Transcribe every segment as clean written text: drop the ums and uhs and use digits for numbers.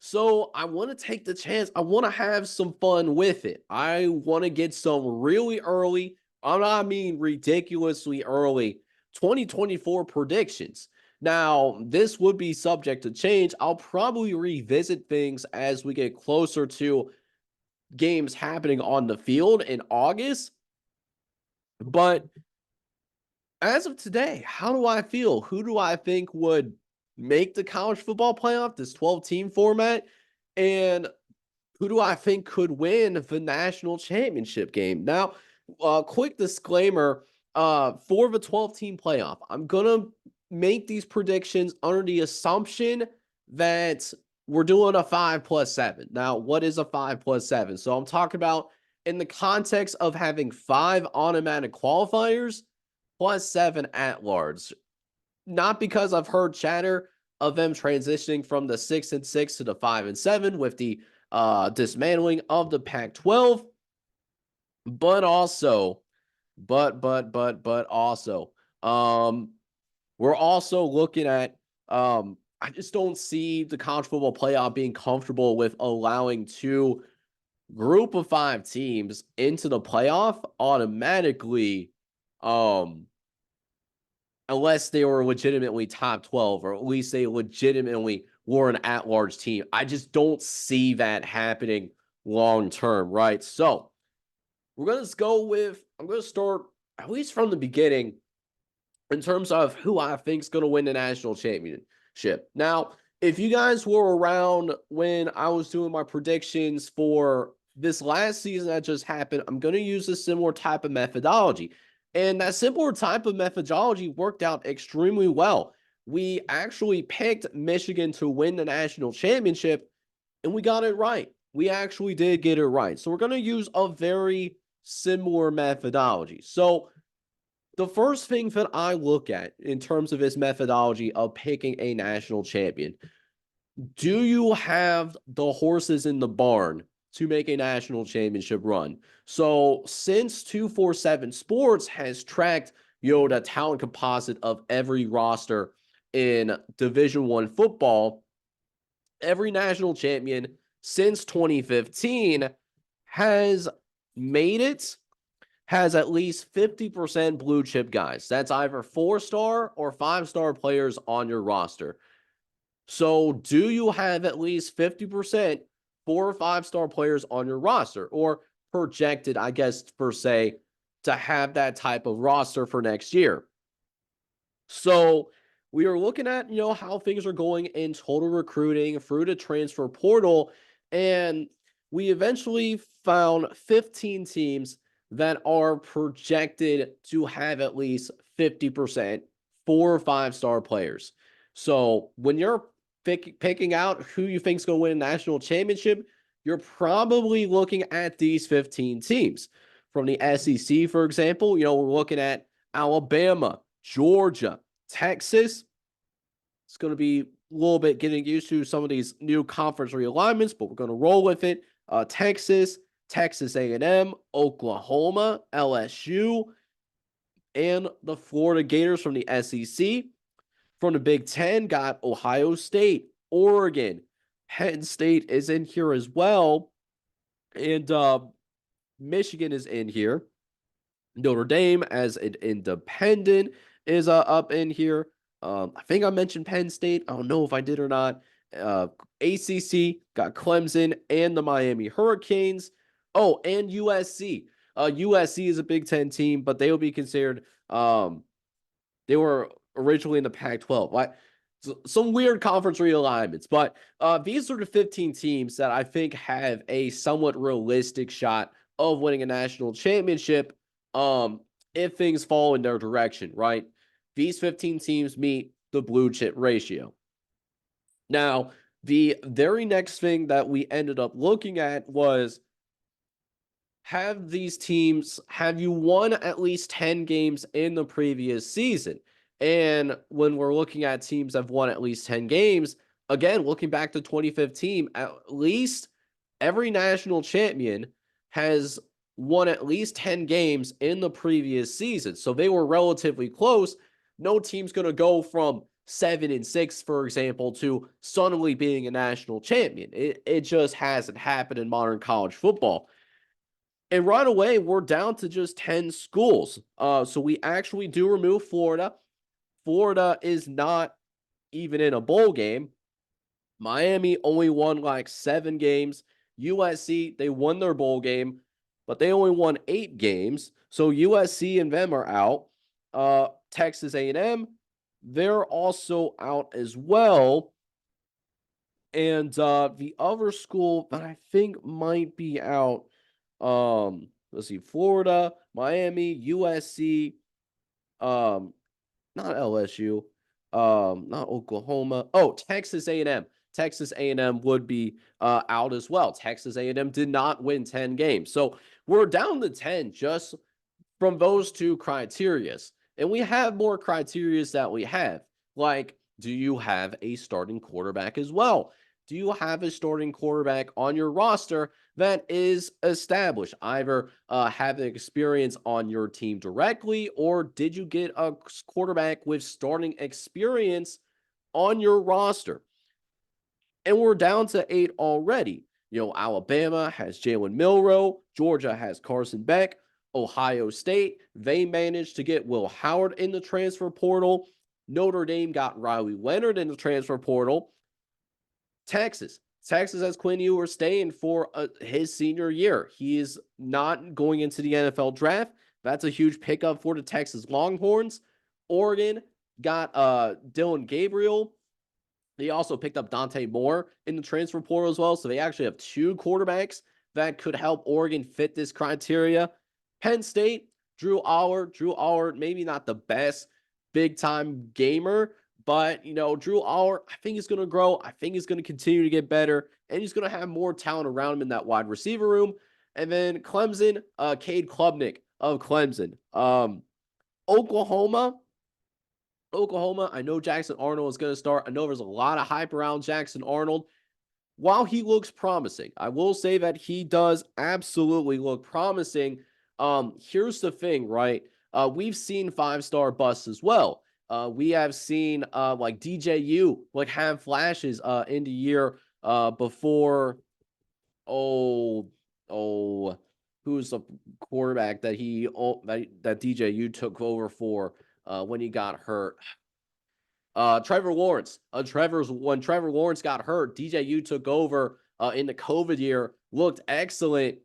So I want to take the chance. I want to have some fun with it. I want to get some really early, I mean ridiculously early 2024 predictions. Now, this would be subject to change. I'll probably revisit things as we get closer to games happening on the field in August. But as of today, how do I feel? Who do I think would make the college football playoff, this 12-team format? And who do I think could win the national championship game? Now, quick disclaimer, for the 12-team playoff, I'm going to make these predictions under the assumption that we're doing a 5+7. Now, what is a 5+7? So I'm talking about in the context of having 5 automatic qualifiers plus 7 at large. Not because I've heard chatter of them transitioning from the 6-6 to the 5-7 with the dismantling of the Pac-12, but also, but also, um, we're also looking at. I just don't see the college football playoff being comfortable with allowing two group of 5 teams into the playoff automatically. Um, Unless they were legitimately top 12, or at least they legitimately were an at-large team. I just don't see that happening long term, right? So we're gonna go with I'm gonna start at least from the beginning in terms of who I think is gonna win the national championship. Now, if you guys were around when I was doing my predictions for this last season that just happened, I'm gonna use a similar type of methodology. And that similar type of methodology worked out extremely well. We actually picked Michigan to win the national championship, and we got it right. We actually did get it right. So we're going to use a very similar methodology. So the first thing that I look at in terms of this methodology of picking a national champion, do you have the horses in the barn to make a national championship run? So since 247 Sports has tracked, the talent composite of every roster in Division One football, every national champion since 2015 has made it, has at least 50% blue chip guys. That's either 4-star or 5-star players on your roster. So, do you have at least 50% 4 or 5-star players on your roster, or projected, I guess, per se, to have that type of roster for next year? So, we are looking at, how things are going in total recruiting through the transfer portal, and we eventually found 15 teams that are projected to have at least 50% 4 or 5-star players. So, when you're picking out who you think is going to win a national championship, you're probably looking at these 15 teams. From the SEC, for example, we're looking at Alabama, Georgia, Texas. It's going to be a little bit getting used to some of these new conference realignments, but we're going to roll with it. Texas, Texas A&M, Oklahoma, LSU, and the Florida Gators from the SEC. From the Big Ten, got Ohio State, Oregon, Penn State is in here as well, and Michigan is in here. Notre Dame as an independent is up in here. I think I mentioned Penn State. I don't know if I did or not. Uh, ACC got Clemson and the Miami Hurricanes. Oh, and USC. USC is a Big Ten team, but they will be considered. They were originally in the Pac-12. Some weird conference realignments, but these are the 15 teams that I think have a somewhat realistic shot of winning a national championship if things fall in their direction, right? These 15 teams meet the blue chip ratio. Now, the very next thing that we ended up looking at was, have you won at least 10 games in the previous season? And when we're looking at teams that have won at least 10 games, again, looking back to 2015, at least every national champion has won at least 10 games in the previous season. So they were relatively close. No team's going to go from 7-6, for example, to suddenly being a national champion. It just hasn't happened in modern college football. And right away, we're down to just 10 schools. So we actually do remove Florida. Florida is not even in a bowl game. Miami only won like 7 games. USC, they won their bowl game, but they only won 8 games. So USC and them are out. Texas A&M, they're also out as well. And the other school that I think might be out, let's see, Florida, Miami, USC, um, not LSU, not Oklahoma. Oh, Texas A&M. Texas A&M would be out as well. Texas A&M did not win 10 games. So we're down to 10 just from those two criterias. And we have more criterias that we have. Like, do you have a starting quarterback as well? Do you have a starting quarterback on your roster that is established? Either have the experience on your team directly, or did you get a quarterback with starting experience on your roster? And we're down to 8 already. Alabama has Jalen Milroe. Georgia has Carson Beck. Ohio State, they managed to get Will Howard in the transfer portal. Notre Dame got Riley Leonard in the transfer portal. Texas has Quinn Ewers staying for his senior year. He is not going into the NFL draft. That's a huge pickup for the Texas Longhorns. Oregon got Dylan Gabriel. They also picked up Dante Moore in the transfer portal as well. So they actually have 2 quarterbacks that could help Oregon fit this criteria. Penn State, Drew Allar, maybe not the best big-time gamer, but, Drew Allar, I think he's going to grow. I think he's going to continue to get better, and he's going to have more talent around him in that wide receiver room. And then Clemson, Cade Klubnik of Clemson. Oklahoma, I know Jackson Arnold is going to start. I know there's a lot of hype around Jackson Arnold. While he looks promising, I will say that he does absolutely look promising. Here's the thing, right? We've seen 5-star busts as well. We have seen like DJU like have flashes in the year before. Who's the quarterback that that DJU took over for when he got hurt? Trevor Lawrence. When Trevor Lawrence got hurt, DJU took over in the COVID year, looked excellent,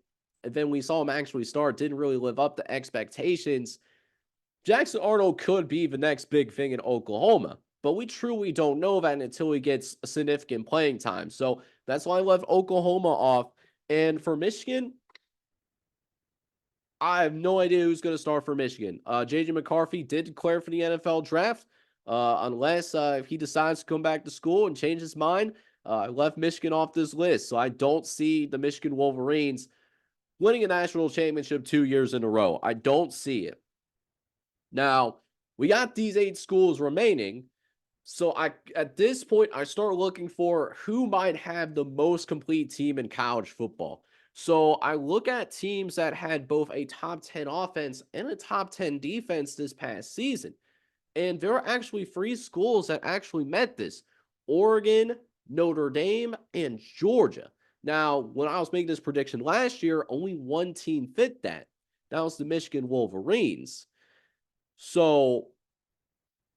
and then we saw him actually start, didn't really live up to expectations. Jackson Arnold could be the next big thing in Oklahoma, but we truly don't know that until he gets a significant playing time. So that's why I left Oklahoma off. And for Michigan, I have no idea who's going to start for Michigan. JJ McCarthy did declare for the NFL draft. Unless if he decides to come back to school and change his mind, I left Michigan off this list. So I don't see the Michigan Wolverines winning a national championship 2 years in a row. I don't see it. Now, we got these 8 schools remaining. So at this point, I start looking for who might have the most complete team in college football. So I look at teams that had both a top 10 offense and a top 10 defense this past season. And there are actually 3 schools that actually met this: Oregon, Notre Dame, and Georgia. Now, when I was making this prediction last year, only one team fit that. That was the Michigan Wolverines. So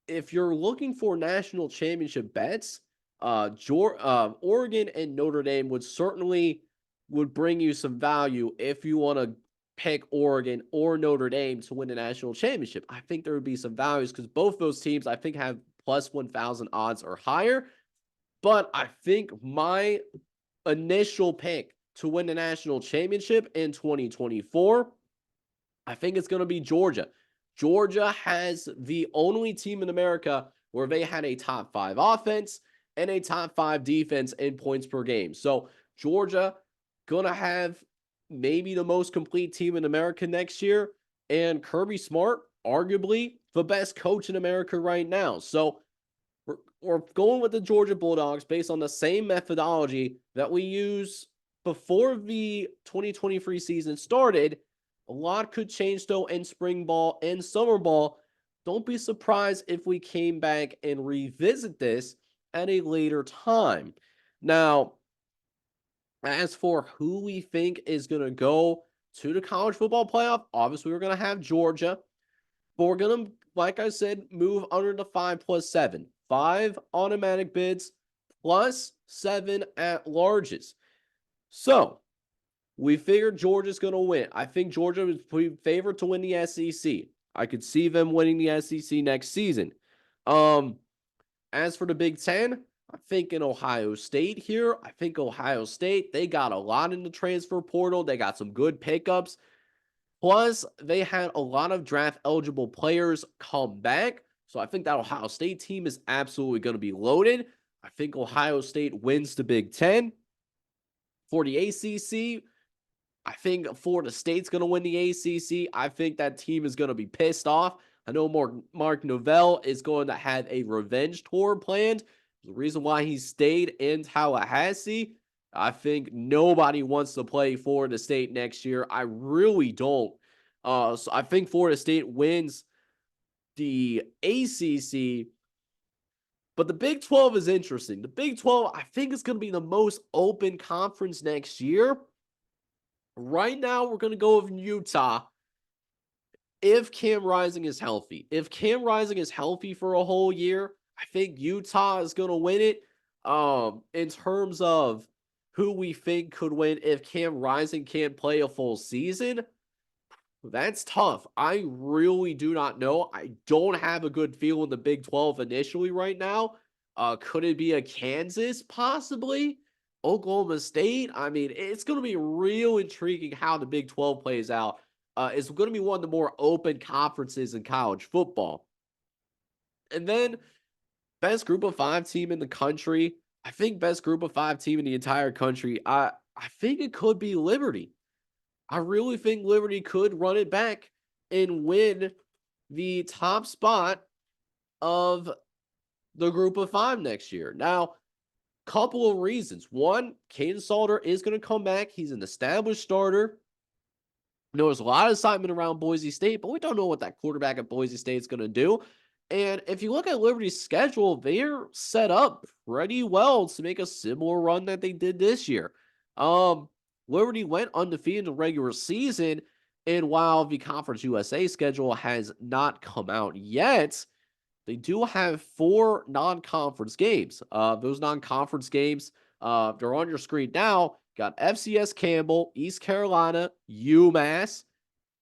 if you're looking for national championship bets, Oregon and Notre Dame would bring you some value if you want to pick Oregon or Notre Dame to win the national championship. I think there would be some values because both those teams, I think, have plus 1,000 odds or higher. But I think my initial pick to win the national championship in 2024, I think it's going to be Georgia. Georgia has the only team in America where they had a top 5 offense and a top 5 defense in points per game. So Georgia going to have maybe the most complete team in America next year. And Kirby Smart, arguably the best coach in America right now. So we're going with the Georgia Bulldogs based on the same methodology that we use before the 2023 season started. A lot could change though in spring ball and summer ball, Don't be surprised if we came back and revisit this at a later time. Now, as for who we think is going to go to the college football playoff, obviously we're going to have Georgia, but we're going to, like I said, move under the 5+7. 5 automatic bids plus 7 at larges. So we figured Georgia's going to win. I think Georgia is favored to win the SEC. I could see them winning the SEC next season. As for the Big Ten, I'm thinking Ohio State here. I think Ohio State, they got a lot in the transfer portal. They got some good pickups. Plus, they had a lot of draft eligible players come back. So I think that Ohio State team is absolutely going to be loaded. I think Ohio State wins the Big Ten. For the ACC, I think Florida State's going to win the ACC. I think that team is going to be pissed off. I know Mark Novell is going to have a revenge tour planned. The reason why he stayed in Tallahassee, I think nobody wants to play Florida State next year. I really don't. So I think Florida State wins the ACC. But the Big 12 is interesting. The Big 12, I think, is going to be the most open conference next year. Right now, we're going to go with Utah if Cam Rising is healthy. If Cam Rising is healthy for a whole year, I think Utah is going to win it. In terms of who we think could win if Cam Rising can't play a full season, that's tough. I really do not know. I don't have a good feel in the Big 12 initially right now. Could it be a Kansas possibly? Oklahoma State? I mean, it's going to be real intriguing how the Big 12 plays out. It's going to be one of the more open conferences in college football. And then best group of 5 team in the country. I think best group of 5 team in the entire country. I think it could be Liberty. I really think Liberty could run it back and win the top spot of the group of 5 next year. Now, couple of reasons. One, Caden Salter is going to come back. He's an established starter. There's a lot of excitement around Boise State, but we don't know what that quarterback at Boise State is going to do. And if you look at Liberty's schedule, they're set up pretty well to make a similar run that they did this year. Liberty went undefeated in the regular season, and while the Conference USA schedule has not come out yet, they do have 4 non-conference games. Those non-conference games, they're on your screen now. Got FCS Campbell, East Carolina, UMass.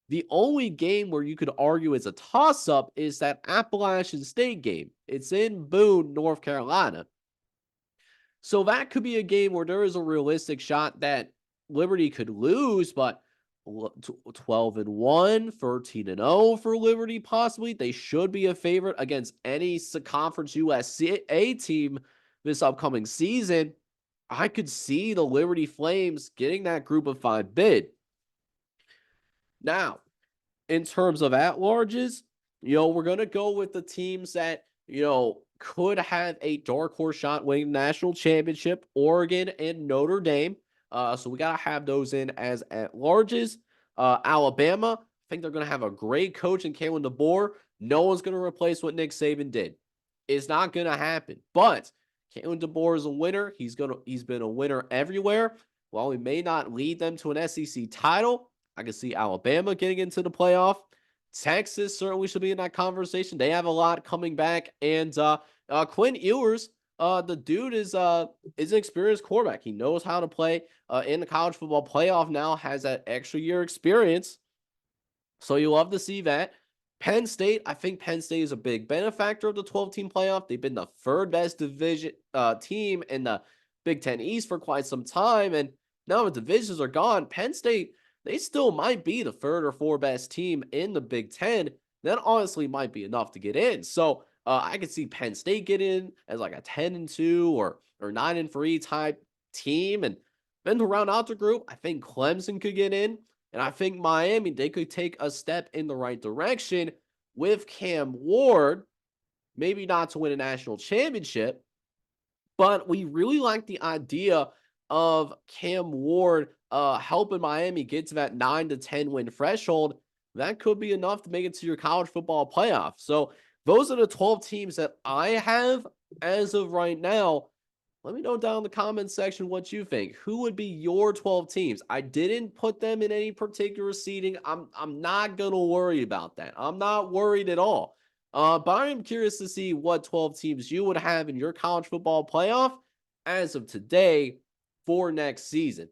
The only game where you could argue is a toss-up is that Appalachian State game. It's in Boone, North Carolina. So that could be a game where there is a realistic shot that Liberty could lose, but 12-1, 13-0 for Liberty possibly. They should be a favorite against any Conference USA team this upcoming season. I could see the Liberty Flames getting that group of 5 bid. Now, in terms of at-larges, we're going to go with the teams that, could have a dark horse shot winning the national championship, Oregon and Notre Dame. So we got to have those in as at-larges. Alabama, I think they're going to have a great coach in Kalen DeBoer. No one's going to replace what Nick Saban did. It's not going to happen. But Kalen DeBoer is a winner. He's been a winner everywhere. While he may not lead them to an SEC title, I can see Alabama getting into the playoff. Texas certainly should be in that conversation. They have a lot coming back. And Quinn Ewers, the dude is an experienced quarterback. He knows how to play in the college football playoff now, has that extra year experience. So you love to see that. Penn State, I think Penn State is a big benefactor of the 12-team playoff. They've been the third best division team in the Big Ten East for quite some time. And now the divisions are gone. Penn State, they still might be the third or fourth best team in the Big Ten. That honestly might be enough to get in. So I could see Penn State get in as like a 10-2 or 9-3 type team. And then to round out the group, I think Clemson could get in. And I think Miami, they could take a step in the right direction with Cam Ward. Maybe not to win a national championship, but we really like the idea of Cam Ward helping Miami get to that 9 to 10 win threshold. that could be enough to make it to your college football playoff. So those are the 12 teams that I have as of right now. Let me know down in the comment section what you think. Who would be your 12 teams? I didn't put them in any particular seeding. I'm not gonna worry about that. I'm not worried at all. But I am curious to see what 12 teams you would have in your college football playoff as of today for next season.